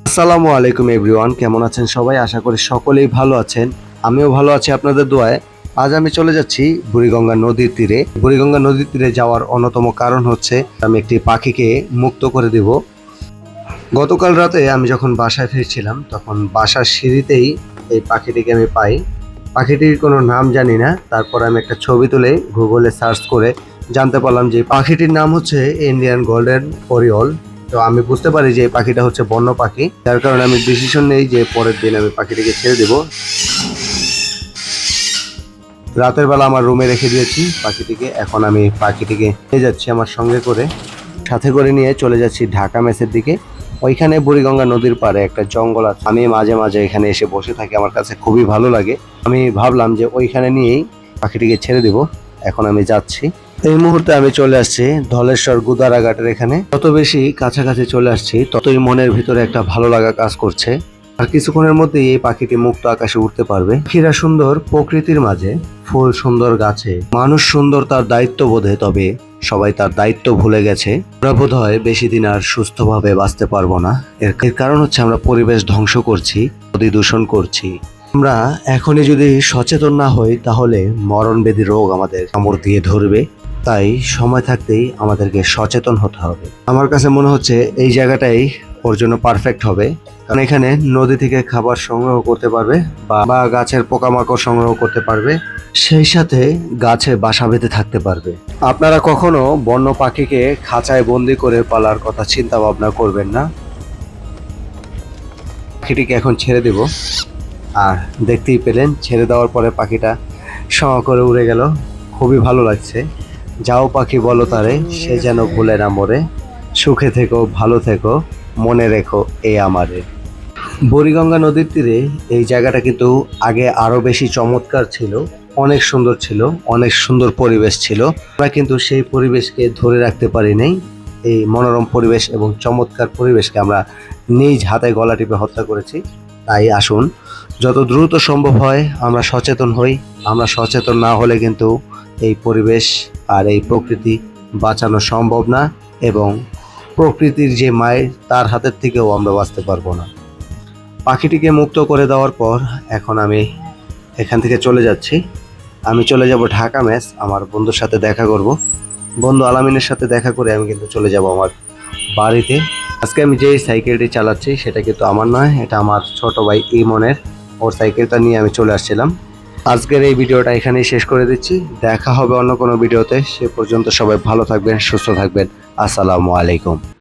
আসসালামু আলাইকুম এভরিওয়ান, কেমন আছেন সবাই? আশা করি সকলেই ভালো আছেন। আমিও ভালো আছি আপনাদের দোয়ায়। আজ আমি চলে যাচ্ছি বুড়িগঙ্গা নদীর তীরে। বুড়িগঙ্গা নদীর তীরে যাওয়ার অন্যতম কারণ হচ্ছে আমি একটি পাখিকে মুক্ত করে দিব। গতকাল রাতে আমি যখন বাসায় ফিরছিলাম তখন বাসার সিঁড়িতেই এই পাখিটিকে আমি পাই। পাখিটির কোনো নাম জানি না, তারপর আমি একটা ছবি তুলে গুগলে সার্চ করে জানতে পারলাম যে পাখিটির নাম হচ্ছে ইন্ডিয়ান গোল্ডেন ওরিওল। তো আমি বুঝতে পারি যে এই পাখিটা হচ্ছে বন্য পাখি, যার কারণে আমি ডিসিশন নেই যে পরের দিন আমি পাখিটিকে ছেড়ে দেব। রাতের বেলা আমার রুমে রেখে দিয়েছি পাখিটিকে। এখন আমি পাখিটিকে নিয়ে যাচ্ছি আমার সঙ্গে করে, সাথে করে নিয়ে চলে যাচ্ছি ঢাকা মেসের দিকে। ওইখানে বুড়িগঙ্গা নদীর পাড়ে একটা জঙ্গল আছে, আমি মাঝে মাঝে এখানে এসে বসে থাকি, আমার কাছে খুবই ভালো লাগে। আমি ভাবলাম যে ওইখানে নিয়েই পাখিটিকে ছেড়ে দেব। এখন আমি যাচ্ছি। এই মুহূর্তে আমি চলে আসছি ধলেশ্বর গুদারাঘাটের এখানে। যত বেশি কাছাকাছি চলে আসছি ততই মনের ভিতরে একটা ভালো লাগা কাজ করছে। আর কিছুক্ষণের মধ্যেই এই পাখিটি মুক্ত আকাশে উঠতে পারবে। পাখিরা সুন্দর প্রকৃতির মাঝে, ফুল সুন্দর গাছে, মানুষ সুন্দর তার দায়িত্ব বোধে, তবে সবাই তার দায়িত্ব ভুলে গেছে। আমরা বোধ হয় বেশি দিন আর সুস্থভাবে বাঁচতে পারবো না। এর কারণ হচ্ছে আমরা পরিবেশ ধ্বংস করছি, নদী দূষণ করছি। আমরা এখনই যদি সচেতন না হই তাহলে মরণবেদী রোগ আমাদের কামড় দিয়ে ধরবে। তাই সময় থাকতেই আমাদেরকে সচেতন হতে হবে। আমার কাছে মনে হচ্ছে এই জায়গাটাই ওর জন্য পারফেক্ট হবে, কারণ এখানে নদী থেকে খাবার সংগ্রহ করতে পারবে বা গাছের পোকামাকড় সংগ্রহ করতে পারবে, সেই সাথে গাছে বাসা বেঁধে থাকতে পারবে। আপনারা কখনো বন্য পাখিকে খাঁচায় বন্দি করে পালার কথা চিন্তা ভাবনা করবেন না। পাখিটিকে এখন ছেড়ে দেব। আর দেখতেই পেলেন ছেড়ে দেওয়ার পরে পাখিটা সঁ করে উড়ে গেল। খুবই ভালো লাগছে। যাও পাখি বলো তারে, সে যেন ভুলে না মরে, সুখে থেকো ভালো থেকো, মনে রেখো এই আমারে। বুড়িগঙ্গা নদীর তীরে এই জায়গাটা কিন্তু আগে আরো বেশি চমৎকার ছিল, অনেক সুন্দর ছিল, অনেক সুন্দর পরিবেশ ছিল। আমরা কিন্তু সেই পরিবেশকে ধরে রাখতে পারি নাই। এই মনোরম পরিবেশ এবং চমৎকার পরিবেশকে আমরা নিজ হাতে গলা টিপে হত্যা করেছি। তাই আসুন যত দ্রুত সম্ভব হয় আমরা সচেতন হই। আমরা সচেতন না হলে কিন্তু এই পরিবেশ আর এই প্রকৃতি বাঁচানো সম্ভব না, এবং প্রকৃতির যে মায়ের তার হাতের থেকেও আমরা বাঁচতে পারবো না। পাখিটিকে মুক্ত করে দেওয়ার পর এখন আমি এখান থেকে চলে যাচ্ছি। আমি চলে যাব ঢাকা মেস, আমার বন্ধুর সাথে দেখা করব। বন্ধু আলামিনের সাথে দেখা করে আমি কিন্তু চলে যাব আমার বাড়িতে। আজকে আমি যে সাইকেলটি চালাচ্ছি সেটা কিন্তু আমার নয়, এটা আমার ছোট ভাই ইমনের। ওর সাইকেলটা নিয়ে আমি চলে আসছিলাম। আজকের এই ভিডিওটা এখানেই শেষ করে দিচ্ছি। দেখা হবে অন্য কোনো ভিডিওতে। সে পর্যন্ত সবাই ভালো থাকবেন, সুস্থ থাকবেন। আসসালামু আলাইকুম।